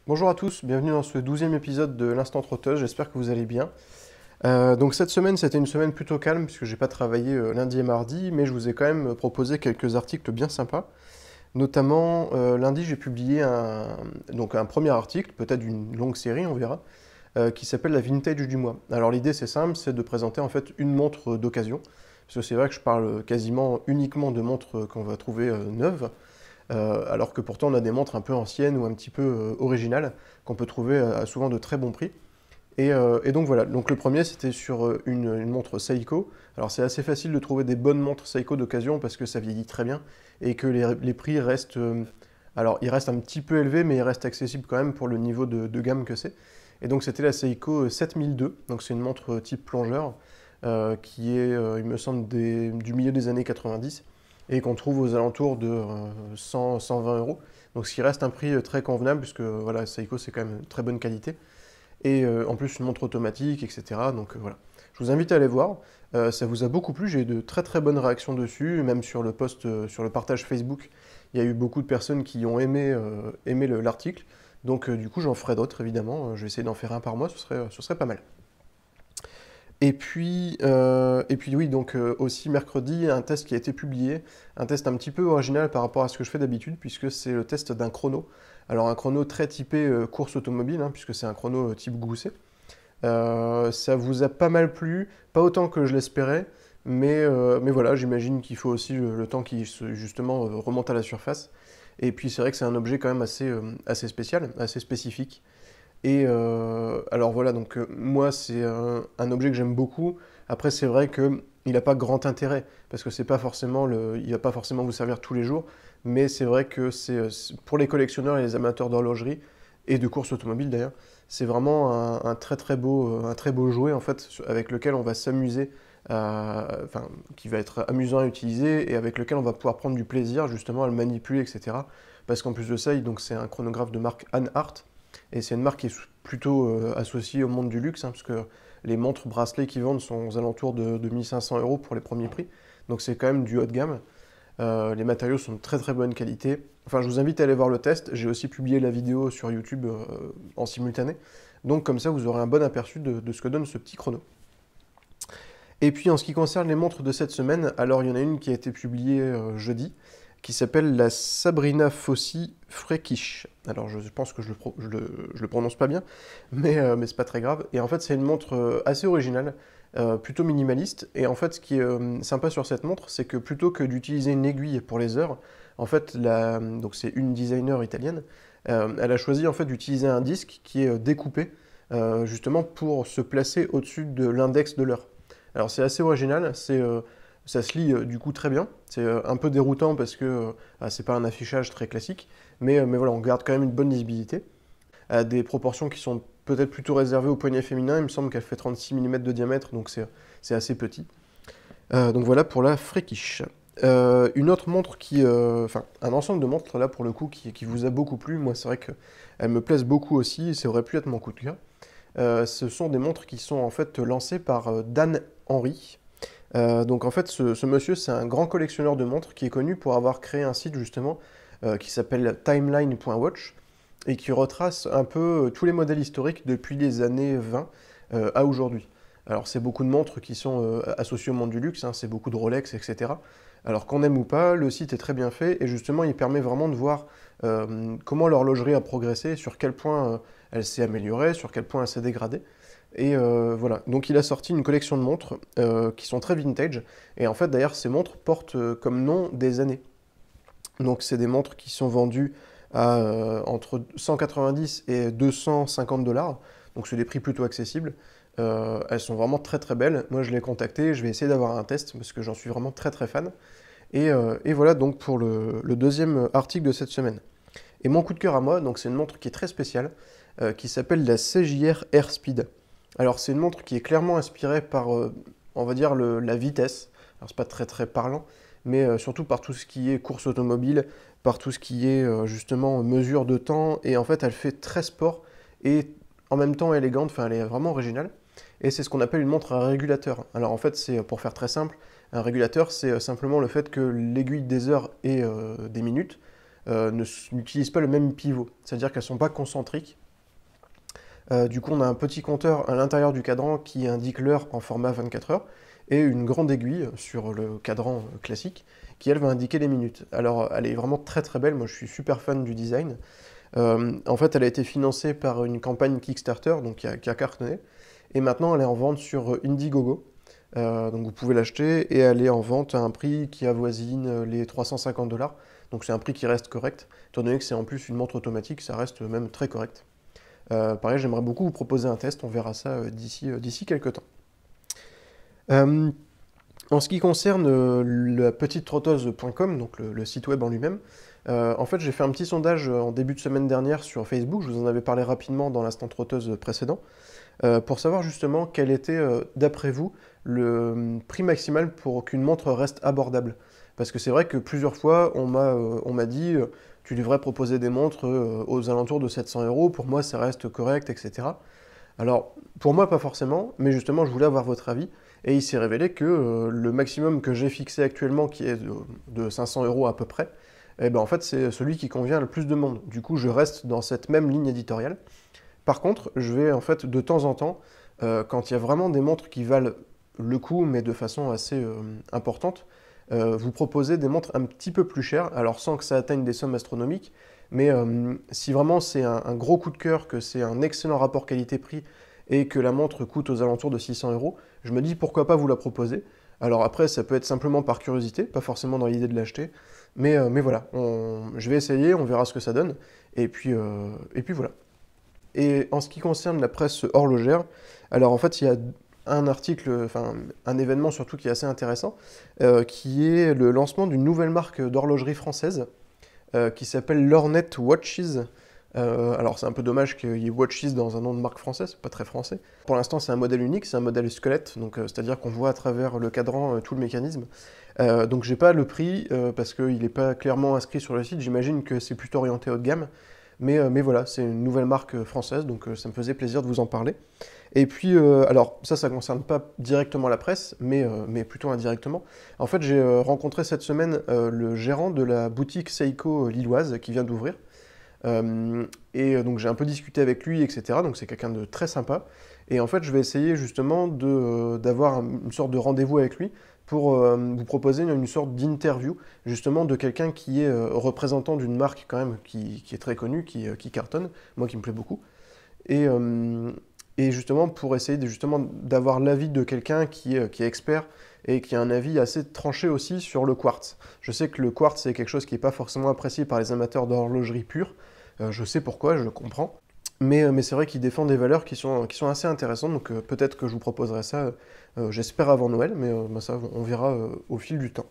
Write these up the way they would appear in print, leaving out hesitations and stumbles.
Bonjour à tous, bienvenue dans ce 12e épisode de l'Instant Trotteuse, j'espère que vous allez bien. Donc cette semaine, c'était une semaine plutôt calme, puisque j'ai pas travaillé lundi et mardi, mais je vous ai quand même proposé quelques articles bien sympas. Notamment, lundi, j'ai publié un premier article, peut-être d'une longue série, on verra, qui s'appelle la Vintage du mois. Alors l'idée, c'est simple, c'est de présenter en fait une montre d'occasion, parce que c'est vrai que je parle quasiment uniquement de montres qu'on va trouver neuves, alors que pourtant on a des montres un peu anciennes ou un petit peu originales, qu'on peut trouver à souvent de très bons prix. Et donc voilà, donc le premier c'était sur une montre Seiko. Alors c'est assez facile de trouver des bonnes montres Seiko d'occasion parce que ça vieillit très bien et que les prix restent, alors ils restent un petit peu élevés mais ils restent accessibles quand même pour le niveau de gamme que c'est. Et donc c'était la Seiko 7002, donc c'est une montre type plongeur qui est, il me semble, du milieu des années 90 et qu'on trouve aux alentours de 100-120 euros. Donc ce qui reste un prix très convenable puisque voilà, Seiko c'est quand même une très bonne qualité et en plus une montre automatique, etc. Donc voilà. Je vous invite à aller voir. Ça vous a beaucoup plu, j'ai eu de très très bonnes réactions dessus, même sur le post, sur le partage Facebook, il y a eu beaucoup de personnes qui ont aimé l'article. Donc du coup j'en ferai d'autres évidemment, je vais essayer d'en faire un par mois, ce serait pas mal. Et puis oui, donc aussi mercredi, un test qui a été publié, un test un petit peu original par rapport à ce que je fais d'habitude, puisque c'est le test d'un chrono. Alors un chrono très typé course automobile, hein, puisque c'est un chrono type gousset. Ça vous a pas mal plu, pas autant que je l'espérais, mais voilà, j'imagine qu'il faut aussi le temps qui justement remonte à la surface. Et puis c'est vrai que c'est un objet quand même assez spécial, assez spécifique. Et alors voilà, donc moi c'est un objet que j'aime beaucoup. Après c'est vrai que il n'a pas grand intérêt parce que c'est pas forcément il va pas forcément vous servir tous les jours. Mais c'est vrai que pour les collectionneurs et les amateurs d'horlogerie et de course automobile d'ailleurs, c'est vraiment un très beau jouet en fait avec lequel on va s'amuser, enfin qui va être amusant à utiliser et avec lequel on va pouvoir prendre du plaisir justement à le manipuler, etc. Parce qu'en plus de ça, donc c'est un chronographe de marque Anhart. Et c'est une marque qui est plutôt associée au monde du luxe, hein, parce que les montres bracelets qu'ils vendent sont aux alentours de 1500 euros pour les premiers prix. Donc c'est quand même du haut de gamme. Les matériaux sont de très très bonne qualité. Enfin, je vous invite à aller voir le test. J'ai aussi publié la vidéo sur YouTube en simultané. Donc comme ça, vous aurez un bon aperçu de ce que donne ce petit chrono. Et puis en ce qui concerne les montres de cette semaine, alors il y en a une qui a été publiée jeudi, qui s'appelle la Sabrina Fossi Frekish. Alors je pense que je le prononce pas bien, mais c'est pas très grave. Et en fait c'est une montre assez originale, plutôt minimaliste. Et en fait ce qui est sympa sur cette montre, c'est que plutôt que d'utiliser une aiguille pour les heures, en fait donc c'est une designer italienne, elle a choisi en fait d'utiliser un disque qui est découpé justement pour se placer au-dessus de l'index de l'heure. Alors c'est assez original, ça se lit du coup très bien. C'est un peu déroutant parce que c'est pas un affichage très classique, mais voilà, on garde quand même une bonne lisibilité. À des proportions qui sont peut-être plutôt réservées au poignet féminin, il me semble qu'elle fait 36 mm de diamètre, donc c'est assez petit. Donc voilà pour la Frekish. Une autre montre enfin un ensemble de montres là pour le coup qui vous a beaucoup plu, moi c'est vrai qu'elles me plaisent beaucoup aussi, et ça aurait pu être mon coup de cœur. Ce sont des montres qui sont en fait lancées par Dan Henry. Donc en fait, ce monsieur, c'est un grand collectionneur de montres qui est connu pour avoir créé un site justement qui s'appelle timeline.watch et qui retrace un peu tous les modèles historiques depuis les années 20 à aujourd'hui. Alors c'est beaucoup de montres qui sont associées au monde du luxe, hein, c'est beaucoup de Rolex, etc. Alors qu'on aime ou pas, le site est très bien fait et justement il permet vraiment de voir comment l'horlogerie a progressé, sur quel point elle s'est améliorée, sur quel point elle s'est dégradée. Et voilà, donc il a sorti une collection de montres qui sont très vintage. Et en fait, d'ailleurs, ces montres portent comme nom des années. Donc c'est des montres qui sont vendues à entre 190 et 250 dollars. Donc c'est des prix plutôt accessibles. Elles sont vraiment très très belles. Moi je l'ai contacté, je vais essayer d'avoir un test parce que j'en suis vraiment très très fan. Et voilà donc pour le deuxième article de cette semaine. Et mon coup de cœur à moi, donc c'est une montre qui est très spéciale, qui s'appelle la CJR Airspeed. Alors c'est une montre qui est clairement inspirée par, on va dire, la vitesse. Alors c'est pas très très parlant, mais surtout par tout ce qui est course automobile, par tout ce qui est justement mesure de temps. Et en fait, elle fait très sport et en même temps élégante. Enfin, elle est vraiment originale. Et c'est ce qu'on appelle une montre à régulateur. Alors en fait, c'est pour faire très simple, un régulateur, c'est simplement le fait que l'aiguille des heures et des minutes n'utilisent pas le même pivot, c'est-à-dire qu'elles ne sont pas concentriques. Du coup, on a un petit compteur à l'intérieur du cadran qui indique l'heure en format 24 heures et une grande aiguille sur le cadran classique qui, elle, va indiquer les minutes. Alors, elle est vraiment très très belle, moi je suis super fan du design. En fait, elle a été financée par une campagne Kickstarter, donc qui a cartonné, et maintenant elle est en vente sur Indiegogo. Donc vous pouvez l'acheter, et elle est en vente à un prix qui avoisine les 350 $. Donc c'est un prix qui reste correct, étant donné que c'est en plus une montre automatique, ça reste même très correct. Pareil, j'aimerais beaucoup vous proposer un test, on verra ça d'ici quelques temps. En ce qui concerne la petite trotteuse.com, donc le site web en lui-même, en fait j'ai fait un petit sondage en début de semaine dernière sur Facebook, je vous en avais parlé rapidement dans l'instant trotteuse précédent, pour savoir justement quel était, d'après vous, le prix maximal pour qu'une montre reste abordable. Parce que c'est vrai que plusieurs fois, on m'a dit tu devrais proposer des montres aux alentours de 700 €, pour moi ça reste correct, etc. Alors, pour moi pas forcément, mais justement je voulais avoir votre avis, et il s'est révélé que le maximum que j'ai fixé actuellement, qui est de 500 € à peu près, eh ben, en fait c'est celui qui convient le plus de monde. Du coup je reste dans cette même ligne éditoriale. Par contre, je vais en fait de temps en temps, quand il y a vraiment des montres qui valent le coup, mais de façon assez importante, vous proposer des montres un petit peu plus chères, alors sans que ça atteigne des sommes astronomiques, mais si vraiment c'est un gros coup de cœur, que c'est un excellent rapport qualité-prix, et que la montre coûte aux alentours de 600 €, je me dis pourquoi pas vous la proposer. Alors après, ça peut être simplement par curiosité, pas forcément dans l'idée de l'acheter, mais voilà, je vais essayer, on verra ce que ça donne, et puis voilà. Et en ce qui concerne la presse horlogère, alors en fait il y a un article, enfin un événement surtout qui est assez intéressant, qui est le lancement d'une nouvelle marque d'horlogerie française qui s'appelle Lornet Watches. Alors c'est un peu dommage qu'il y ait Watches dans un nom de marque française, c'est pas très français. Pour l'instant c'est un modèle unique, c'est un modèle squelette, donc c'est-à-dire qu'on voit à travers le cadran tout le mécanisme. Donc j'ai pas le prix parce qu'il n'est pas clairement inscrit sur le site, j'imagine que c'est plutôt orienté haut de gamme. Mais voilà, c'est une nouvelle marque française, donc ça me faisait plaisir de vous en parler. Et puis, alors ça ne concerne pas directement la presse, mais plutôt indirectement. En fait, j'ai rencontré cette semaine le gérant de la boutique Seiko lilloise qui vient d'ouvrir. Et donc j'ai un peu discuté avec lui, etc. Donc c'est quelqu'un de très sympa. Et en fait, je vais essayer justement d'avoir une sorte de rendez-vous avec lui pour vous proposer une sorte d'interview, justement de quelqu'un qui est représentant d'une marque quand même qui est très connue, qui cartonne, moi qui me plaît beaucoup. Et justement pour essayer d'avoir l'avis de quelqu'un qui est expert et qui a un avis assez tranché aussi sur le quartz. Je sais que le quartz c'est quelque chose qui n'est pas forcément apprécié par les amateurs d'horlogerie pure, je sais pourquoi, je le comprends, mais c'est vrai qu'il défend des valeurs qui sont assez intéressantes, donc peut-être que je vous proposerai ça, j'espère avant Noël, mais ça on verra au fil du temps.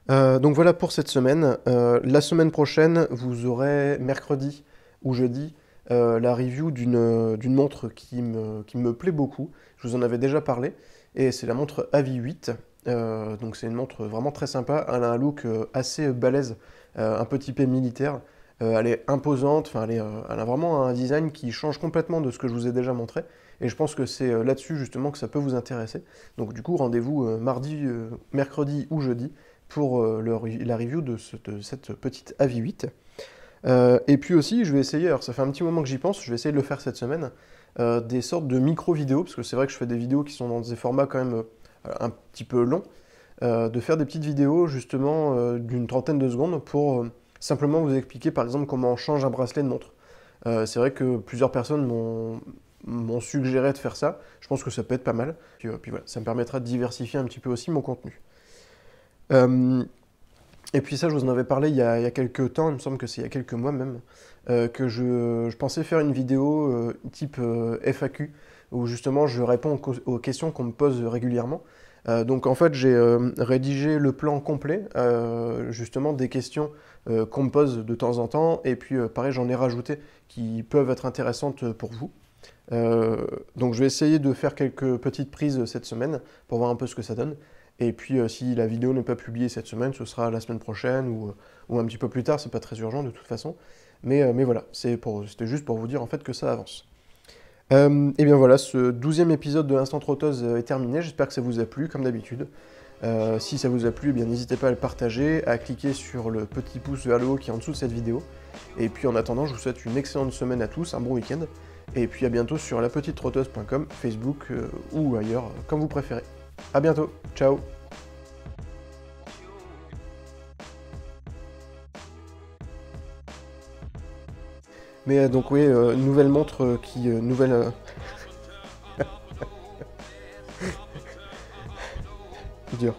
Donc voilà pour cette semaine. La semaine prochaine, vous aurez mercredi ou jeudi la review d'une montre qui me plaît beaucoup. Je vous en avais déjà parlé, et c'est la montre Avi 8. Donc c'est une montre vraiment très sympa. Elle a un look assez balèze, un peu typé militaire. Elle est imposante, elle a vraiment un design qui change complètement de ce que je vous ai déjà montré. Et je pense que c'est là-dessus justement que ça peut vous intéresser. Donc du coup, rendez-vous mardi, mercredi ou jeudi pour la review de cette petite Avi 8. Et puis aussi, je vais essayer, alors ça fait un petit moment que j'y pense, je vais essayer de le faire cette semaine, des sortes de micro-vidéos, parce que c'est vrai que je fais des vidéos qui sont dans des formats quand même un petit peu longs, de faire des petites vidéos justement d'une trentaine de secondes pour simplement vous expliquer par exemple comment on change un bracelet de montre. C'est vrai que plusieurs personnes m'ont suggéré de faire ça, je pense que ça peut être pas mal, puis voilà, ça me permettra de diversifier un petit peu aussi mon contenu. Et puis ça, je vous en avais parlé il y a quelques temps, il me semble que c'est il y a quelques mois même, que je pensais faire une vidéo type FAQ, où justement je réponds aux questions qu'on me pose régulièrement. Donc en fait, j'ai rédigé le plan complet, justement des questions qu'on me pose de temps en temps, et puis pareil, j'en ai rajouté qui peuvent être intéressantes pour vous. Donc je vais essayer de faire quelques petites prises cette semaine pour voir un peu ce que ça donne. Et puis si la vidéo n'est pas publiée cette semaine, ce sera la semaine prochaine ou un petit peu plus tard, c'est pas très urgent de toute façon. Mais voilà, c'était juste pour vous dire en fait que ça avance. Et bien voilà, ce 12e épisode de l'Instant Trotteuse est terminé, j'espère que ça vous a plu, comme d'habitude. Si ça vous a plu, eh bien n'hésitez pas à le partager, à cliquer sur le petit pouce vers le haut qui est en dessous de cette vidéo. Et puis en attendant, je vous souhaite une excellente semaine à tous, un bon week-end. Et puis à bientôt sur lapetitetrotteuse.com, Facebook ou ailleurs, comme vous préférez. À bientôt, ciao. Mais donc oui, nouvelle montre qui... nouvelle... dur.